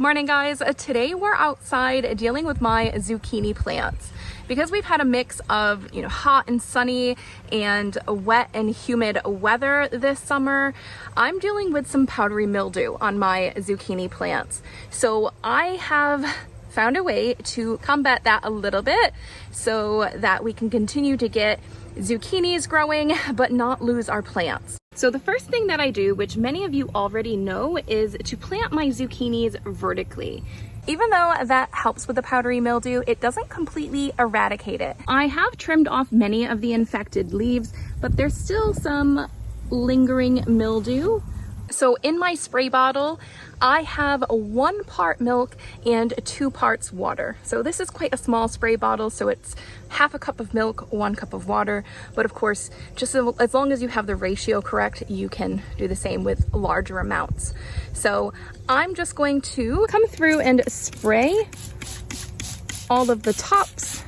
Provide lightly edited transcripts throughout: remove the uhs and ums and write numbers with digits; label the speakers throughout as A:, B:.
A: Morning guys, today we're outside dealing with my zucchini plants. Because we've had a mix of, hot and sunny and wet and humid weather this summer, I'm dealing with some powdery mildew on my zucchini plants. So I have found a way to combat that a little bit so that we can continue to get zucchinis growing but not lose our plants. So the first thing that I do, which many of you already know, is to plant my zucchinis vertically. Even though that helps with the powdery mildew, it doesn't completely eradicate it. I have trimmed off many of the infected leaves, but there's still some lingering mildew. So in my spray bottle, I have 1 part milk and 2 parts water. So this is quite a small spray bottle, so it's half a cup of milk, 1 cup of water. But of course, just as long as you have the ratio correct, you can do the same with larger amounts. So I'm just going to come through and spray all of the tops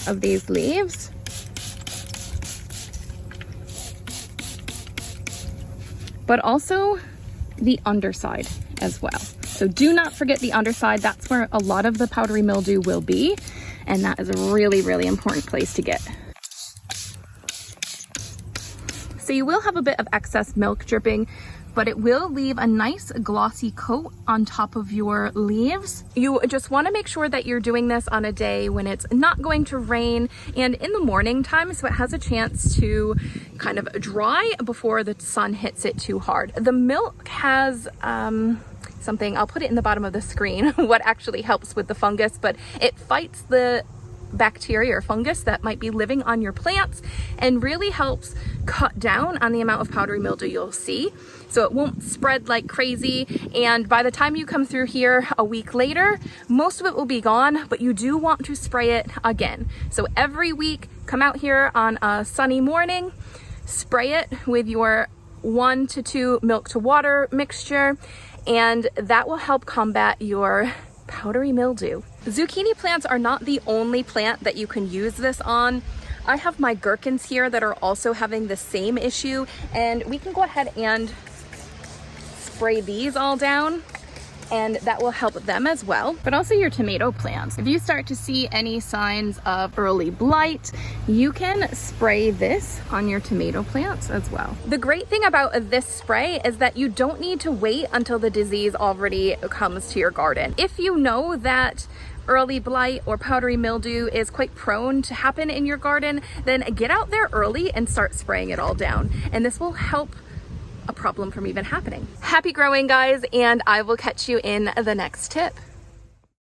A: of these leaves. But also the underside as well. So do not forget the underside. That's where a lot of the powdery mildew will be. And that is a really, really important place to get. So you will have a bit of excess milk dripping, but it will leave a nice glossy coat on top of your leaves. You just want to make sure that you're doing this on a day when it's not going to rain and in the morning time, so it has a chance to kind of dry before the sun hits it too hard. The milk has something, I'll put it in the bottom of the screen, what actually helps with the fungus, but it fights the bacteria or fungus that might be living on your plants and really helps cut down on the amount of powdery mildew you'll see, so it won't spread like crazy. And by the time you come through here a week later, most of it will be gone, but you do want to spray it again. So every week, come out here on a sunny morning, spray it with your 1 to 2 milk to water mixture, and that will help combat your powdery mildew. Zucchini plants are not the only plant that you can use this on. I have my gherkins here that are also having the same issue, and we can go ahead and spray these all down, and that will help them as well. But also your tomato plants. If you start to see any signs of early blight, you can spray this on your tomato plants as well. The great thing about this spray is that you don't need to wait until the disease already comes to your garden. If you know that early blight or powdery mildew is quite prone to happen in your garden, then get out there early and start spraying it all down. And this will help a problem from even happening. Happy growing, guys, and I will catch you in the next tip.